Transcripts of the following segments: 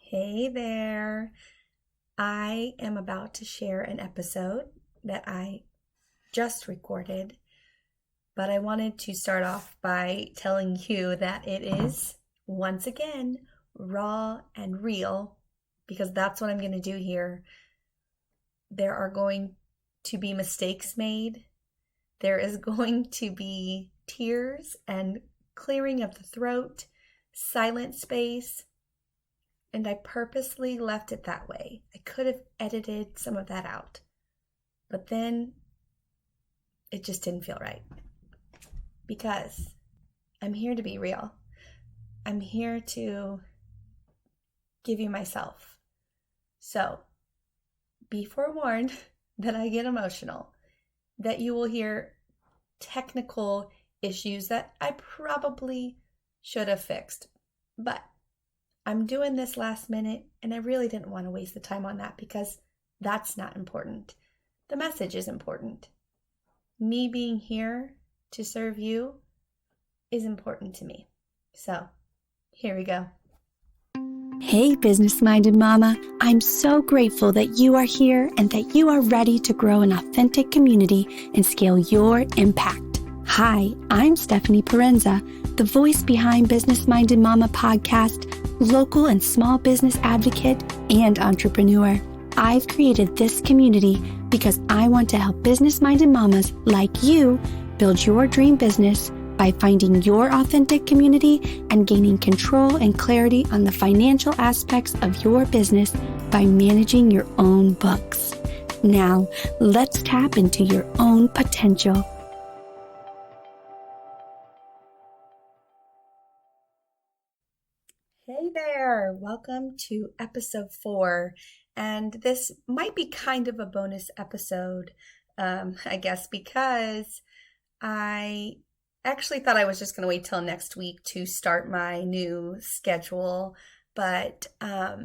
Hey there. I am about to share an episode that I just recorded, but I wanted to start off by telling you that it is, once again, raw and real because that's what I'm going to do here. There are going to be mistakes made, there is going to be tears and clearing of the throat, silent space. And I purposely left it that way. I could have edited some of that out, but then it just didn't feel right because I'm here to be real. I'm here to give you myself. So be forewarned that I get emotional, that you will hear technical issues that I probably should have fixed, but I'm doing this last minute and I really didn't want to waste the time on that because that's not important. The message is important. Me being here to serve you is important to me. So here we go. Hey, business-minded mama. I'm so grateful that you are here and that you are ready to grow an authentic community and scale your impact. Hi, I'm Stephanie Parenza, the voice behind Business-Minded Mama podcast, local and small business advocate, and entrepreneur. I've created this community because I want to help business-minded mamas like you build your dream business by finding your authentic community and gaining control and clarity on the financial aspects of your business by managing your own books. Now, let's tap into your own potential. Hey there, welcome to episode 4. And this might be kind of a bonus episode, I guess, because I actually thought I was just going to wait till next week to start my new schedule, but I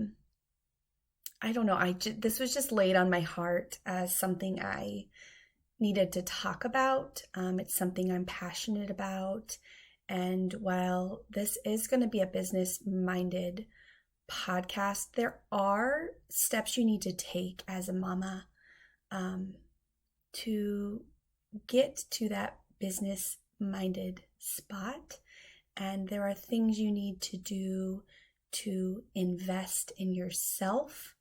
don't know. This was just laid on my heart as something I needed to talk about. It's something I'm passionate about, and while this is going to be a business-minded podcast, there are steps you need to take as a mama to get to that business-minded spot. And there are things you need to do to invest in yourself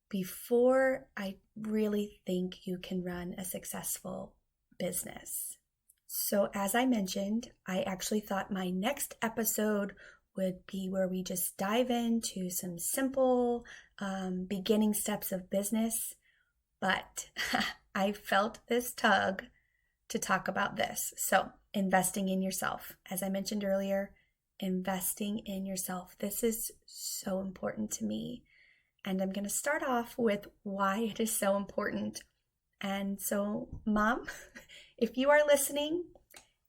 before I really think you can run a successful business. So as I mentioned, I actually thought my next episode would be where we just dive into some simple beginning steps of business, but I felt this tug to talk about this. So investing in yourself. As I mentioned earlier, investing in yourself. This is so important to me. And I'm going to start off with why it is so important. And so, Mom, if you are listening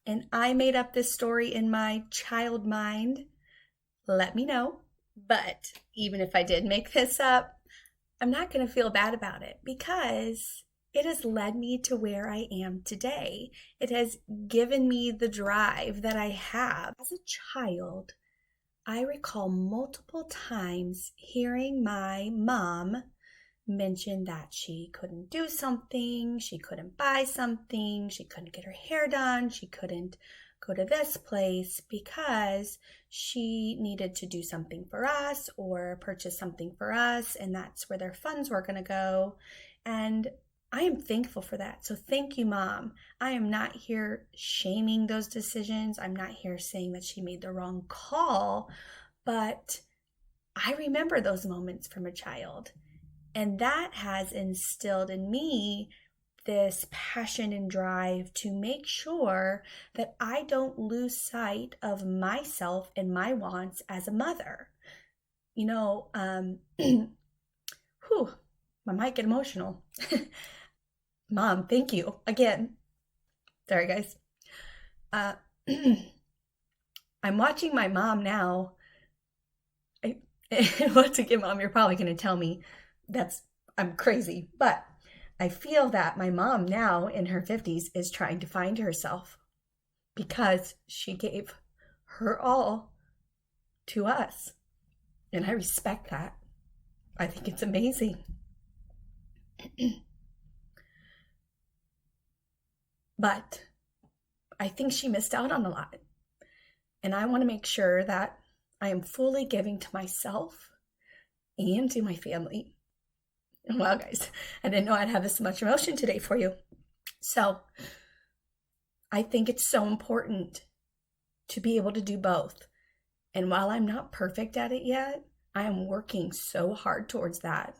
and I made up this story in my child mind, let me know. But even if I did make this up, I'm not going to feel bad about it because it has led me to where I am today. It has given me the drive that I have. As a child, I recall multiple times hearing my mom mention that she couldn't do something, she couldn't buy something, she couldn't get her hair done, she couldn't go to this place because she needed to do something for us or purchase something for us, and that's where their funds were going to go. And I am thankful for that. So thank you, Mom. I am not here shaming those decisions. I'm not here saying that she made the wrong call, but I remember those moments from a child. And that has instilled in me this passion and drive to make sure that I don't lose sight of myself and my wants as a mother. You know, I might get emotional. Mom, thank you again. Sorry, guys. I'm watching my mom now. Once again, Mom, you're probably going to tell me I'm crazy, but I feel that my mom now in her 50s is trying to find herself because she gave her all to us. And I respect that. I think it's amazing. But I think she missed out on a lot. And I want to make sure that I am fully giving to myself and to my family. Wow, guys, I didn't know I'd have this much emotion today for you. So I think it's so important to be able to do both. And while I'm not perfect at it yet, I am working so hard towards that.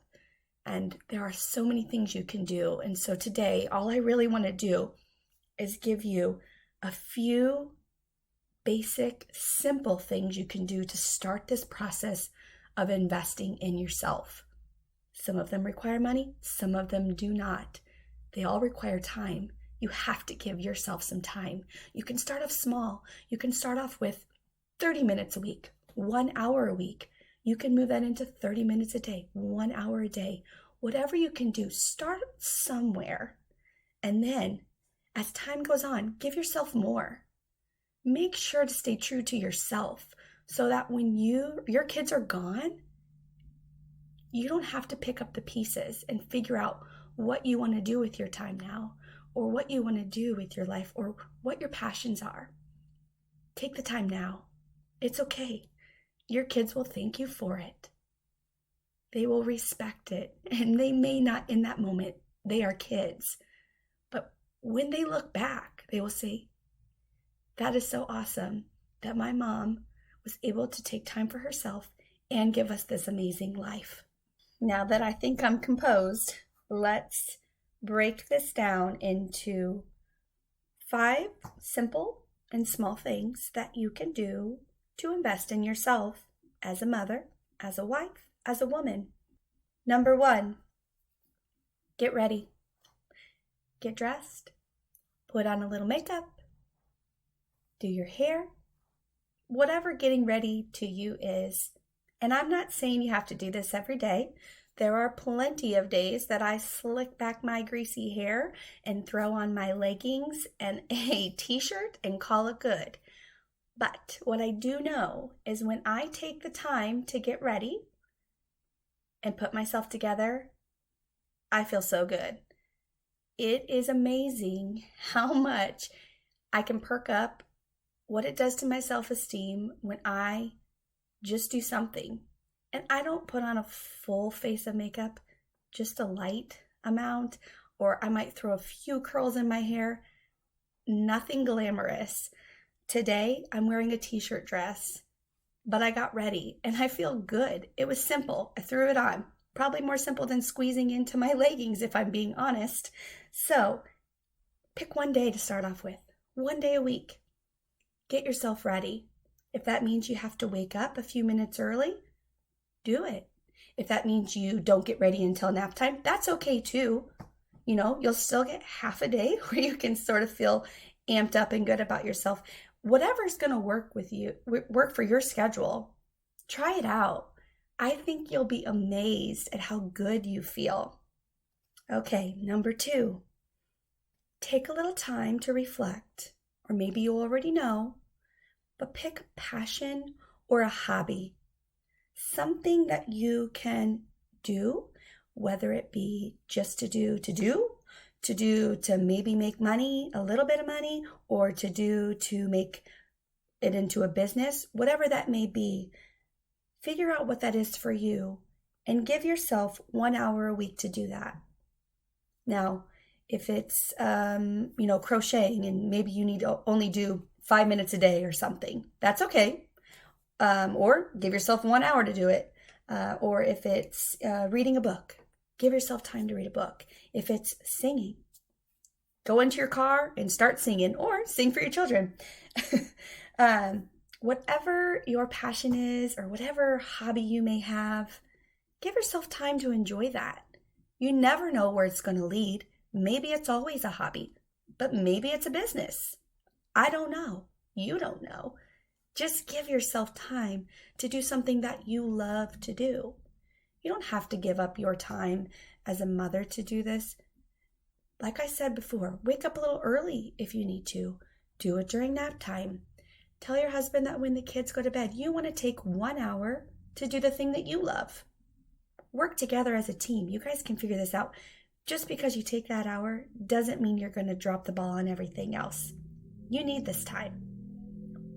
And there are so many things you can do. And so today, all I really want to do is give you a few basic, simple things you can do to start this process of investing in yourself. Some of them require money, some of them do not. They all require time. You have to give yourself some time. You can start off small. You can start off with 30 minutes a week, 1 hour a week. You can move that into 30 minutes a day, 1 hour a day. Whatever you can do, start somewhere. And then as time goes on, give yourself more. Make sure to stay true to yourself so that when your kids are gone, you don't have to pick up the pieces and figure out what you want to do with your time now, or what you want to do with your life, or what your passions are. Take the time now. It's okay. Your kids will thank you for it. They will respect it, and they may not in that moment. They are kids. But when they look back, they will say, that is so awesome that my mom was able to take time for herself and give us this amazing life. Now that I think I'm composed, let's break this down into 5 simple and small things that you can do to invest in yourself as a mother, as a wife, as a woman. Number 1, get ready. Get dressed. Put on a little makeup. Do your hair. Whatever getting ready to you is. And I'm not saying you have to do this every day. There are plenty of days that I slick back my greasy hair and throw on my leggings and a t-shirt and call it good. But what I do know is when I take the time to get ready and put myself together, I feel so good. It is amazing how much I can perk up, what it does to my self-esteem when I just do something. And I don't put on a full face of makeup, just a light amount, or I might throw a few curls in my hair. Nothing glamorous. Today, I'm wearing a t-shirt dress, but I got ready and I feel good. It was simple. I threw it on. Probably more simple than squeezing into my leggings, if I'm being honest. So pick one day to start off with, 1 day a week. Get yourself ready. If that means you have to wake up a few minutes early, do it. If that means you don't get ready until nap time, that's okay too. You know, you'll still get half a day where you can sort of feel amped up and good about yourself. Whatever's going to work with you, work for your schedule, try it out. I think you'll be amazed at how good you feel. Okay, number 2, take a little time to reflect, or maybe you already know, but pick a passion or a hobby, something that you can do, whether it be just to maybe make money, a little bit of money, or to make it into a business, whatever that may be. Figure out what that is for you and give yourself 1 hour a week to do that. Now, if it's, crocheting and maybe you need to only do 5 minutes a day or something, that's okay. Or give yourself 1 hour to do it. Or if it's reading a book, give yourself time to read a book. If it's singing, go into your car and start singing, or sing for your children. Whatever your passion is, or whatever hobby you may have, give yourself time to enjoy that. You never know where it's going to lead. Maybe it's always a hobby, but maybe it's a business. I don't know. You don't know. Just give yourself time to do something that you love to do. You don't have to give up your time as a mother to do this. Like I said before, wake up a little early if you need to. Do it during nap time. Tell your husband that when the kids go to bed, you want to take 1 hour to do the thing that you love. Work together as a team. You guys can figure this out. Just because you take that hour doesn't mean you're going to drop the ball on everything else. You need this time.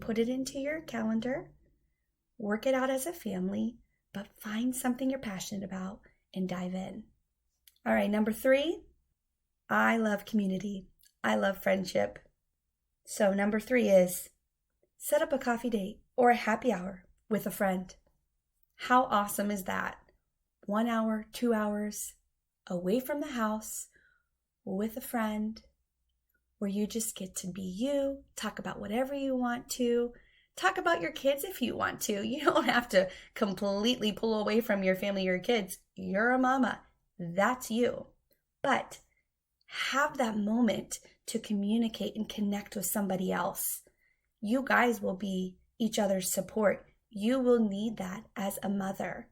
Put it into your calendar. Work it out as a family, but find something you're passionate about and dive in. All right, number 3, I love community. I love friendship. So number 3 is set up a coffee date or a happy hour with a friend. How awesome is that? 1 hour, 2 hours away from the house with a friend where you just get to be you, talk about whatever you want to, talk about your kids if you want to. You don't have to completely pull away from your family or your kids. You're a mama. That's you. But have that moment to communicate and connect with somebody else. You guys will be each other's support. You will need that as a mother.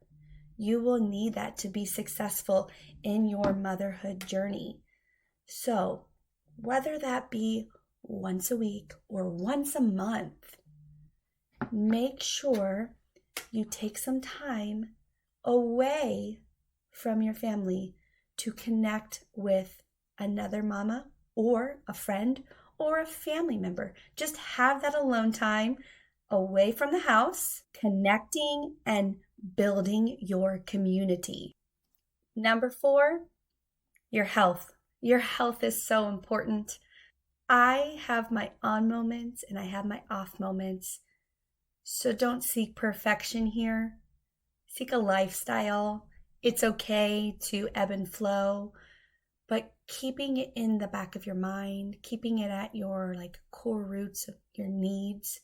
You will need that to be successful in your motherhood journey. So, whether that be once a week or once a month, make sure you take some time away from your family to connect with another mama or a friend or a family member. Just have that alone time away from the house, connecting and building your community. Number 4, your health. Your health is so important. I have my on moments and I have my off moments. So don't seek perfection here. Seek a lifestyle. It's okay to ebb and flow, but keeping it in the back of your mind, keeping it at your core roots of your needs,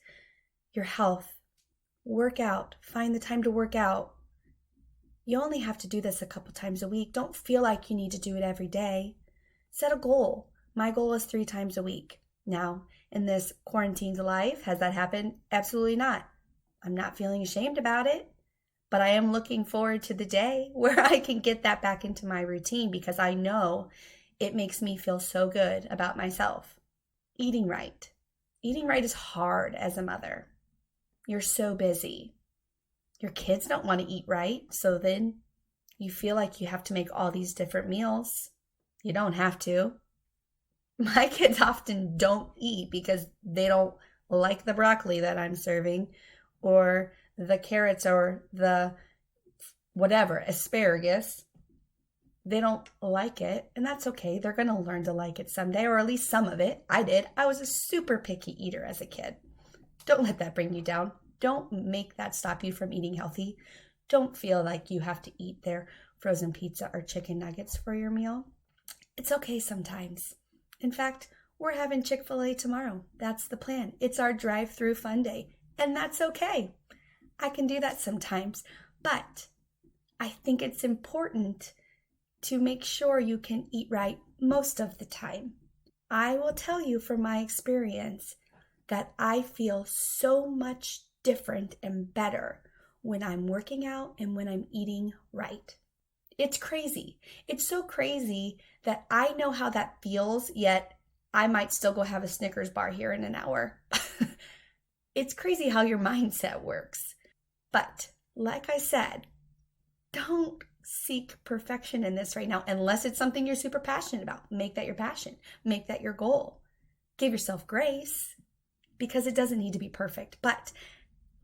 your health. Work out. Find the time to work out. You only have to do this a couple times a week. Don't feel like you need to do it every day. Set a goal. My goal is 3 times a week. Now, in this quarantined life, has that happened? Absolutely not. I'm not feeling ashamed about it, but I am looking forward to the day where I can get that back into my routine because I know it makes me feel so good about myself. Eating right. Eating right is hard as a mother. You're so busy. Your kids don't want to eat right, so then you feel like you have to make all these different meals. You don't have to. My kids often don't eat because they don't like the broccoli that I'm serving or the carrots or the whatever, asparagus. They don't like it, and that's okay. They're going to learn to like it someday, or at least some of it. I did. I was a super picky eater as a kid. Don't let that bring you down. Don't make that stop you from eating healthy. Don't feel like you have to eat their frozen pizza or chicken nuggets for your meal. It's okay sometimes. In fact, we're having Chick-fil-A tomorrow. That's the plan. It's our drive-through fun day, and that's okay. I can do that sometimes, but I think it's important to make sure you can eat right most of the time. I will tell you from my experience that I feel so much different and better when I'm working out and when I'm eating right. It's crazy. It's so crazy that I know how that feels, yet I might still go have a Snickers bar here in an hour. It's crazy how your mindset works. But like I said, don't seek perfection in this right now unless it's something you're super passionate about. Make that your passion. Make that your goal. Give yourself grace because it doesn't need to be perfect. But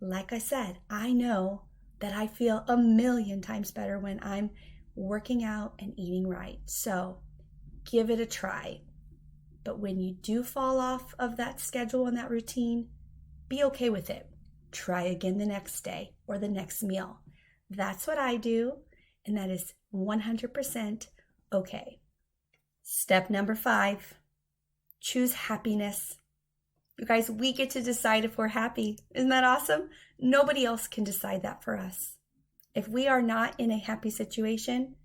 like I said, I know that I feel a million times better when I'm working out and eating right. So give it a try. But when you do fall off of that schedule and that routine, be okay with it. Try again the next day or the next meal. That's what I do, and that is 100% okay. Step number 5, choose happiness. You guys, we get to decide if we're happy. Isn't that awesome? Nobody else can decide that for us. If we are not in a happy situation,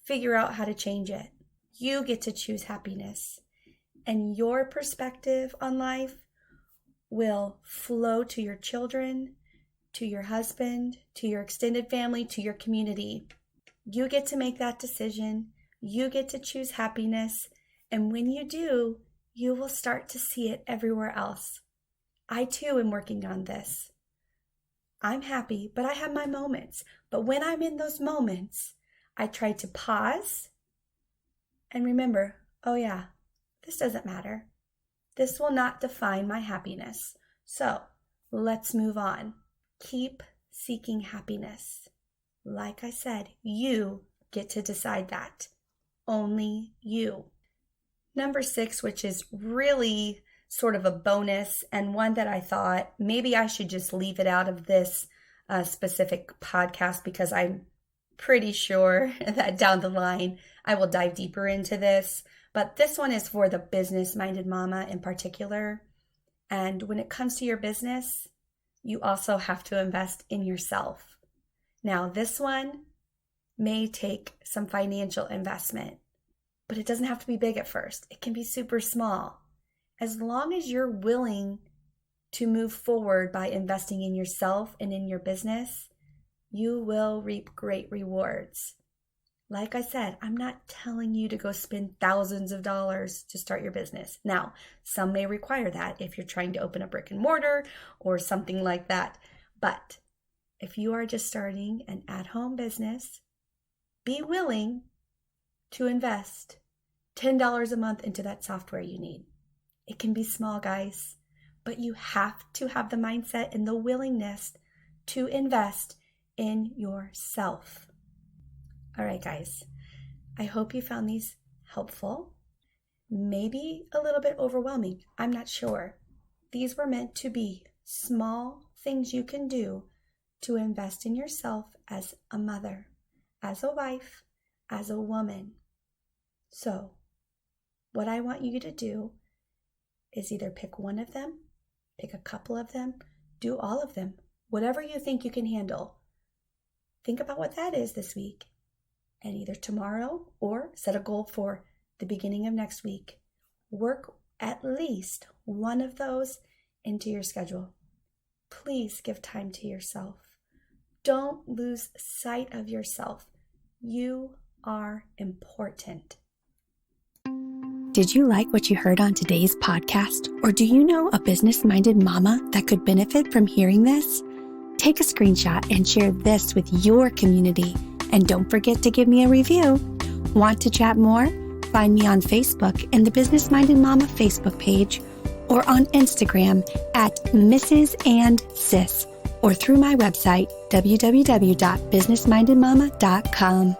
figure out how to change it. You get to choose happiness, and your perspective on life will flow to your children, to your husband, to your extended family, to your community. You get to make that decision. You get to choose happiness. And when you do, you will start to see it everywhere else. I too am working on this. I'm happy, but I have my moments. But when I'm in those moments, I try to pause and remember, oh yeah, this doesn't matter. This will not define my happiness. So let's move on. Keep seeking happiness. Like I said, you get to decide that. Only you. Number 6, which is really sort of a bonus and one that I thought maybe I should just leave it out of this specific podcast because I'm pretty sure that down the line I will dive deeper into this. But this one is for the business-minded mama in particular. And when it comes to your business, you also have to invest in yourself. Now, this one may take some financial investment, but it doesn't have to be big at first. It can be super small. As long as you're willing to move forward by investing in yourself and in your business, you will reap great rewards. Like I said, I'm not telling you to go spend thousands of dollars to start your business. Now, some may require that if you're trying to open a brick and mortar or something like that. But if you are just starting an at-home business, be willing to invest $10 a month into that software you need. It can be small, guys, but you have to have the mindset and the willingness to invest in yourself. All right, guys, I hope you found these helpful, maybe a little bit overwhelming. I'm not sure. These were meant to be small things you can do to invest in yourself as a mother, as a wife, as a woman. So, what I want you to do is either pick one of them, pick a couple of them, do all of them, whatever you think you can handle. Think about what that is this week. And either tomorrow or set a goal for the beginning of next week. Work at least one of those into your schedule. Please give time to yourself. Don't lose sight of yourself. You are important. Did you like what you heard on today's podcast? Or do you know a business-minded mama that could benefit from hearing this? Take a screenshot and share this with your community. And don't forget to give me a review. Want to chat more? Find me on Facebook in the Business Minded Mama Facebook page or on Instagram at Mrs. and Sis or through my website, www.businessmindedmama.com.